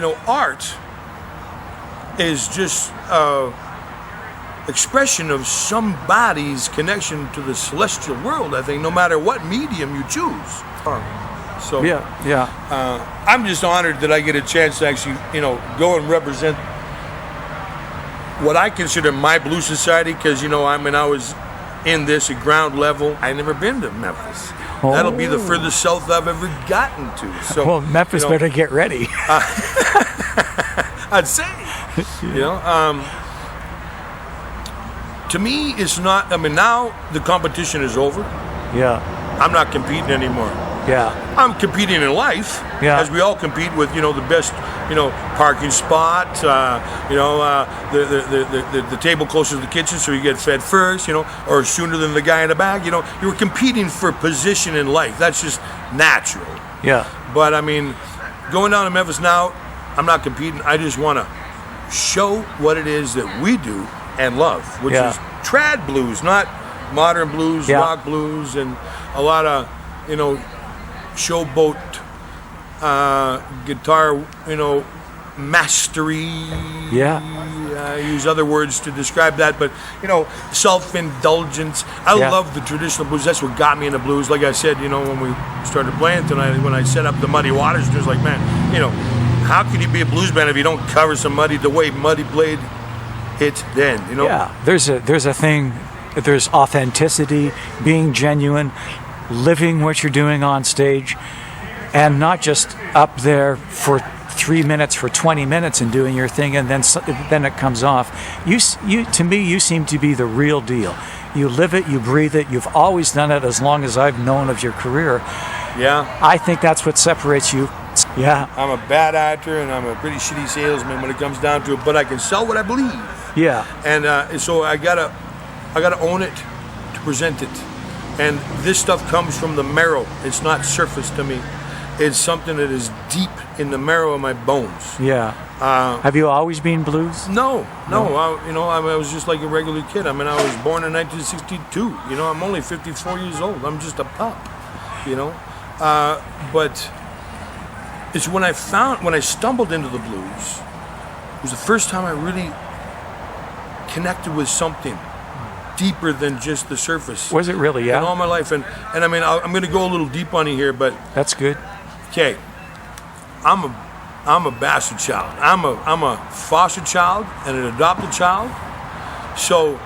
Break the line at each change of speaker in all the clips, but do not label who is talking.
art is just expression of somebody's connection to the celestial world, I think, no matter what medium you choose. So I'm just honored that I get a chance to actually, go and represent what I consider my blues society, because, I was in this at ground level. I never been to Memphis. Oh. That'll be the furthest south I've ever gotten to. So,
well, Memphis better get ready.
I'd say, to me, it's not. Now the competition is over.
Yeah.
I'm not competing anymore.
Yeah.
I'm competing in life, as we all compete with, the best, parking spot, the table closer to the kitchen so you get fed first, or sooner than the guy in the back. You're competing for position in life. That's just natural.
Yeah.
But, going down to Memphis now, I'm not competing. I just want to show what it is that we do and love, which is trad blues, not modern blues, rock blues, and a lot of, showboat guitar, mastery.
Yeah.
I use other words to describe that, but, self-indulgence. I love the traditional blues. That's what got me into blues. Like I said, when we started playing tonight, when I set up the Muddy Waters, it was like, man, how can you be a blues band if you don't cover some Muddy the way Muddy played it then,
Yeah, there's a thing, there's authenticity, being genuine, living what you're doing on stage, and not just up there for 3 minutes, for 20 minutes and doing your thing and then it comes off. You to me, you seem to be the real deal. You live it, you breathe it, you've always done it as long as I've known of your career.
Yeah.
I think that's what separates you. Yeah.
I'm a bad actor and I'm a pretty shitty salesman when it comes down to it, but I can sell what I believe.
Yeah.
And so I gotta own it to present it. And this stuff comes from the marrow. It's not surface to me. It's something that is deep in the marrow of my bones.
Yeah. Have you always been blues?
No. I was just like a regular kid. I was born in 1962. I'm only 54 years old. I'm just a pup. But it's when I stumbled into the blues, it was the first time I really connected with something deeper than just the surface.
Was it really? Yeah.
In all my life, and I'm going to go a little deep on you here, but
that's good.
Okay, I'm a bastard child. I'm a foster child and an adopted child. So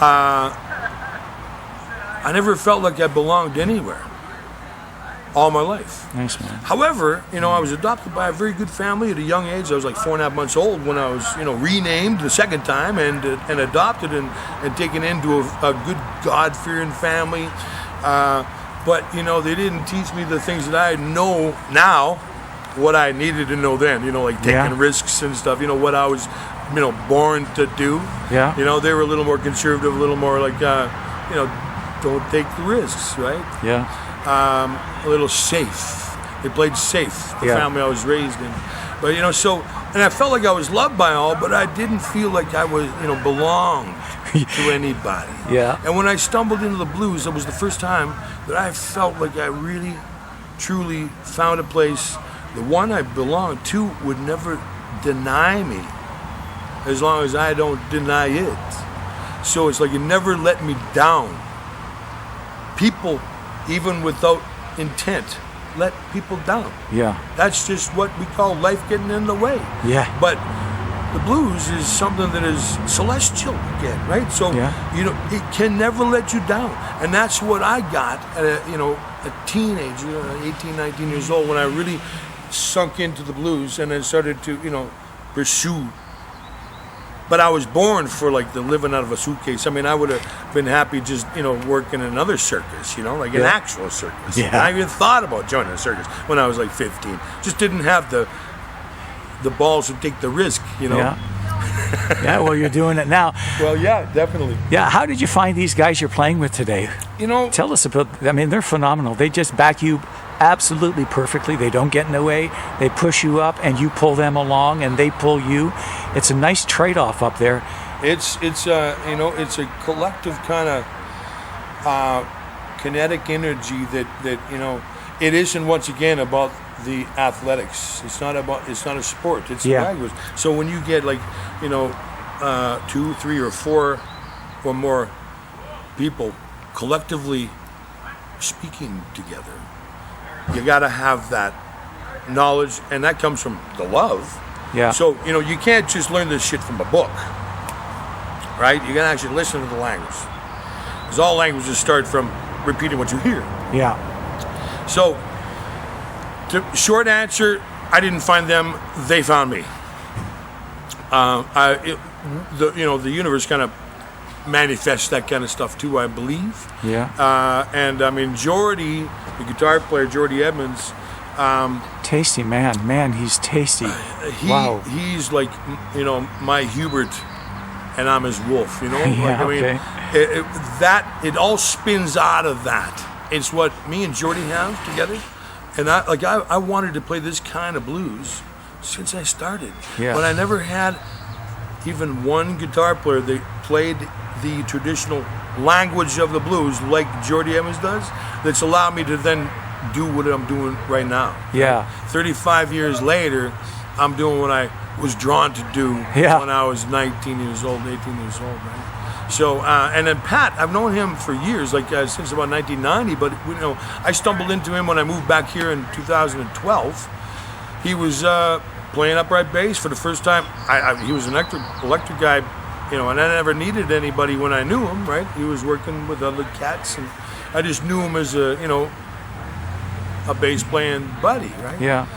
I never felt like I belonged anywhere. All my life.
Nice, man.
However, I was adopted by a very good family at a young age. I was like 4.5 months old when I was, renamed the second time and adopted and taken into a good God-fearing family. But, they didn't teach me the things that I know now, what I needed to know then, like taking risks and stuff, what I was, born to do.
Yeah.
They were a little more conservative, a little more like, don't take the risks, right?
Yeah.
A little safe. They played safe, the family I was raised in. But, and I felt like I was loved by all, but I didn't feel like I was, belonged to anybody.
Yeah.
And when I stumbled into the blues, it was the first time that I felt like I really, truly found a place. The one I belonged to would never deny me as long as I don't deny it. So it's like it never let me down. People, even without intent, let people down.
Yeah.
That's just what we call life getting in the way.
Yeah.
But the blues is something that is celestial again, right? So, it can never let you down. And that's what I got at a teenager, 18, 19 years old, when I really sunk into the blues and then started to, pursue. But I was born for like the living out of a suitcase. I would have been happy just, working in another circus, like an actual circus.
Yeah.
And I even thought about joining a circus when I was like 15. Just didn't have the balls to take the risk,
Yeah. Yeah, well, you're doing it now.
Well, yeah, definitely.
Yeah, how did you find these guys you're playing with today? Tell us about, they're phenomenal. They just back you absolutely perfectly. They don't get in the way. They push you up and you pull them along and they pull you. It's a nice trade-off up there.
It's a collective kind of kinetic energy that it isn't once again about the athletics. It's not a sport. It's
Yeah.
a language. So when you get like, 2, 3, or 4 or more people collectively speaking together, you got to have that knowledge, and that comes from the love.
Yeah.
So, you can't just learn this shit from a book, right? You got to actually listen to the language. Because all languages start from repeating what you hear.
Yeah.
So, short answer, I didn't find them, they found me. The universe kind of manifests that kind of stuff too, I believe.
Yeah.
And I mean, Jordy, the guitar player, Jordy Edmonds,
Tasty man. Man, he's tasty. Wow.
He's like, my Hubert, and I'm his wolf,
Yeah, okay.
It all spins out of that. It's what me and Jordy have together. And I wanted to play this kind of blues since I started.
Yeah.
But I never had even one guitar player that played the traditional language of the blues like Jordy Evans does, that's allowed me to then do what I'm doing right now.
Yeah.
35 years later, I'm doing what I was drawn to do when I was 19 years old, 18 years old, right? So, and then Pat, I've known him for years, since about 1990, but I stumbled into him when I moved back here in 2012. He was playing upright bass for the first time. He was an electric guy, and I never needed anybody when I knew him, right? He was working with other cats, and I just knew him as a bass playing buddy, right?
Yeah.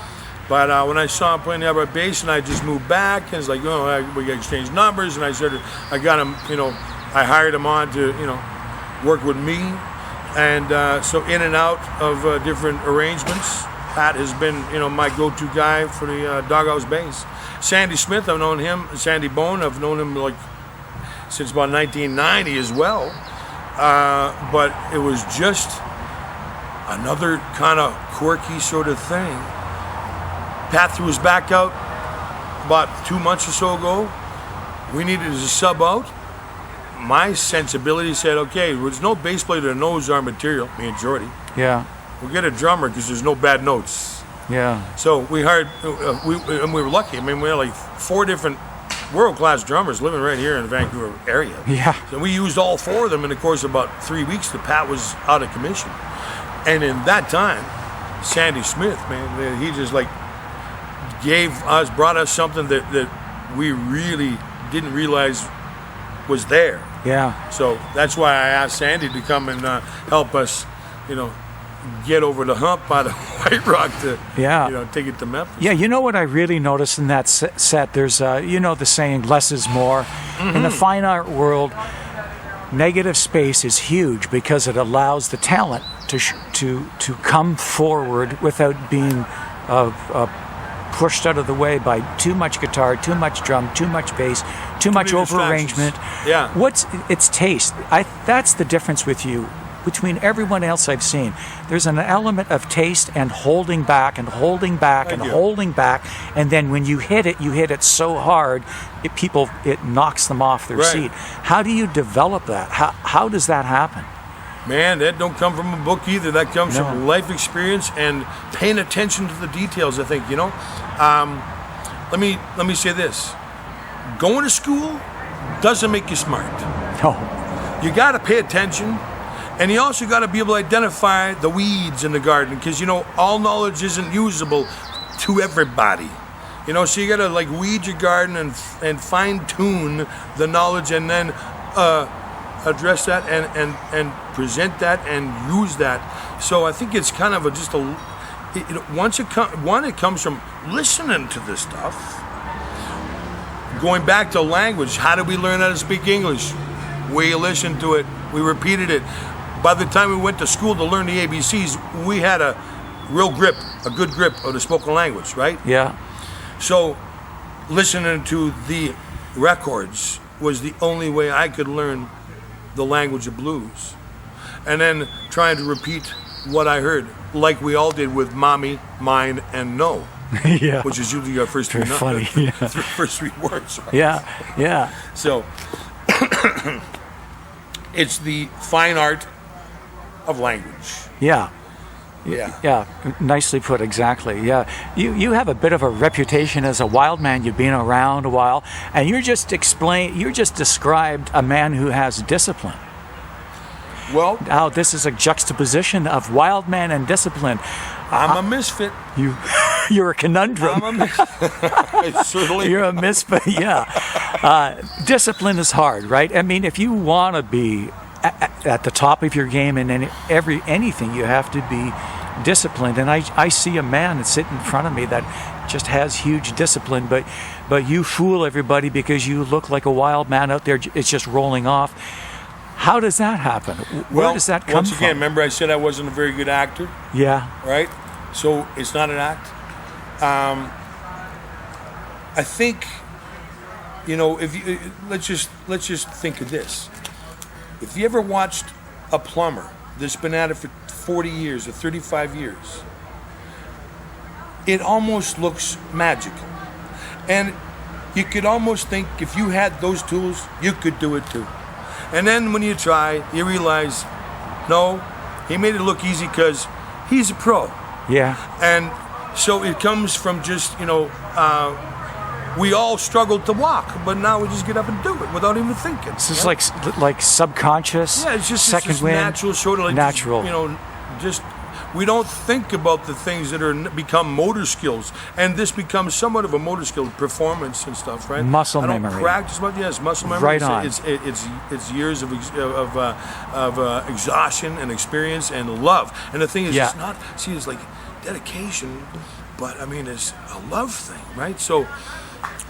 But when I saw him playing the upright bass, and I just moved back, and it's like, we got exchanged numbers, and I got him, I hired him on to, work with me, and so in and out of different arrangements. Pat has been, my go-to guy for the Doghouse bass. Sandy Smith, I've known him. Sandy Bone, I've known him since about 1990 as well. But it was just another kind of quirky sort of thing. Pat threw his back out about 2 months or so ago. We needed to sub out. My sensibility said, okay, there's no bass player that knows our material, me and Jordy.
Yeah.
We'll get a drummer because there's no bad notes.
Yeah.
So we hired, we were lucky. I mean, we had like 4 different world-class drummers living right here in the Vancouver area.
Yeah.
So we used all 4 of them in the course of about 3 weeks. The Pat was out of commission. And in that time, Sandy Smith, man, he just brought us something that we really didn't realize was there.
Yeah.
So that's why I asked Sandy to come and help us, get over the hump out of White Rock to, take it to Memphis.
Yeah, you know what I really noticed in that set? There's, the saying, less is more. Mm-hmm. In the fine art world, negative space is huge because it allows the talent to come forward without being pushed out of the way by too much guitar, too much drum, too much bass, too much over arrangement.
Yeah.
It's taste. That's the difference with you. Between everyone else I've seen, there's an element of taste and holding back and holding back and holding back, and then when you hit it so hard, it knocks them off their seat. How do you develop that? How does that happen?
Man, that don't come from a book either. That comes from life experience and paying attention to the details, I think, Let me say this. Going to school doesn't make you smart.
No.
You got to pay attention. And you also got to be able to identify the weeds in the garden because, all knowledge isn't usable to everybody. So you got to weed your garden and fine tune the knowledge and then address that and present that and use that. So I think it's kind of it comes from listening to this stuff. Going back to language, how did we learn how to speak English? We listened to it. We repeated it. By the time we went to school to learn the ABCs, we had a good grip of the spoken language, right?
Yeah.
So listening to the records was the only way I could learn the language of blues. And then trying to repeat what I heard, like we all did with Mommy, Mine, and No.
Yeah.
Which is usually our first first 3 words. Right?
Yeah.
So it's the fine art of language.
Yeah.
Yeah.
Yeah, nicely put, exactly. Yeah. You have a bit of a reputation as a wild man. You've been around a while, and you just described a man who has discipline.
Well,
Now, this is a juxtaposition of wild man and discipline.
I'm a misfit.
You're a conundrum.
I'm a misfit. Certainly.
You're a misfit, yeah. Discipline is hard, right? I mean, if you want to be at the top of your game in anything, you have to be disciplined. And I see a man that sits in front of me that just has huge discipline, but you fool everybody because you look like a wild man out there. It's just rolling off. How does that happen? Where does that come
once
from?
again, remember I said I wasn't a very good actor,
Yeah.
right? So it's not an act. I think, if you let's just think of this. If you ever watched a plumber that's been at it for 40 years or 35 years, it almost looks magical. And you could almost think if you had those tools, you could do it too. And then when you try, you realize, no, he made it look easy because he's a pro.
Yeah.
And so it comes from just, we all struggled to walk, but now we just get up and do it without even thinking.
So it's like subconscious.
Yeah, it's just
second wind,
natural, sort of like
natural.
Just we don't think about the things that are become motor skills, and this becomes somewhat of a motor skill, performance and stuff, right?
Muscle
I don't
memory.
practice much. Yes, muscle memory.
Right on.
It's years of exhaustion and experience and love. And the thing is,
Yeah.
it's not. See, it's like dedication, but I mean, it's a love thing, right? So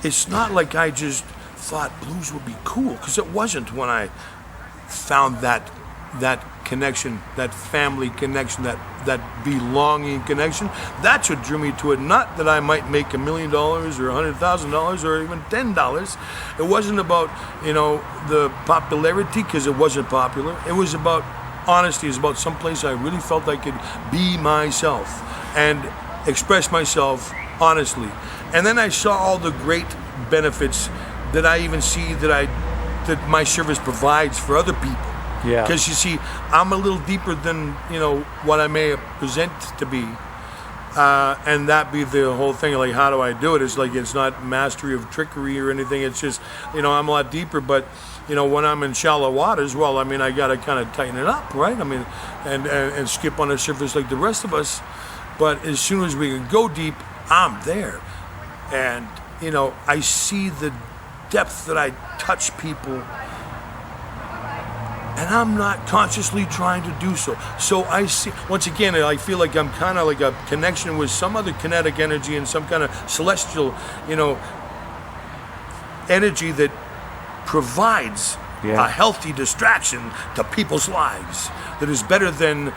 it's not like I just thought blues would be cool, because it wasn't when I found that connection, that family connection, that belonging connection. That's what drew me to it. Not that I might make $1 million or $100,000 or even $10. It wasn't about the popularity, because it wasn't popular. It was about honesty. It was about someplace I really felt I could be myself and express myself honestly. And then I saw all the great benefits that I even see that my service provides for other people.
Yeah.
Because you see, I'm a little deeper than what I may present to be, and that be the whole thing. Like, how do I do it? It's like it's not mastery of trickery or anything. It's just I'm a lot deeper. But when I'm in shallow waters, well, I mean, I got to kind of tighten it up, right? I mean, and skip on the surface like the rest of us. But as soon as we can go deep, I'm there, and I see the depth that I touch people. And I'm not consciously trying to do so. So I see, once again, I feel like I'm kind of like a connection with some other kinetic energy and some kind of celestial, energy that provides a healthy distraction to people's lives that is better than,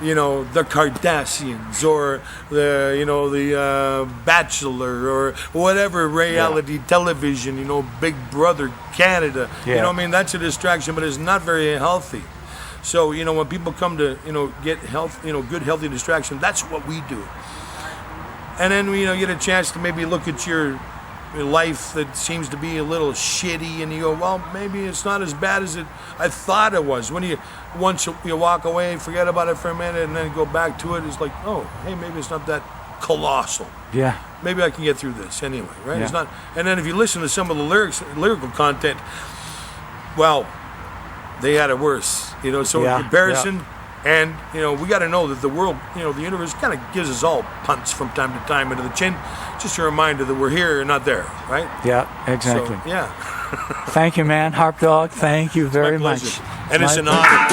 the Kardashians or the Bachelor or whatever reality television, Big Brother Canada. That's a distraction, but it's not very healthy. So, when people come to, get health, good healthy distraction, that's what we do. And then, get a chance to maybe look at your life that seems to be a little shitty, and you go, well, maybe it's not as bad as I thought it was. Once you walk away, forget about it for a minute, and then go back to it, it's like, oh, hey, maybe it's not that colossal.
Yeah.
Maybe I can get through this anyway, right?
Yeah.
It's not. And then if you listen to some of the lyrical content, well, they had it worse. So in comparison. And, we got to know that the world, the universe kind of gives us all punts from time to time into the chin. Just a reminder that we're here and not there, right?
Yeah, exactly.
So, yeah.
Thank you, man. Harpdog, thank you very much.
And it's an honor.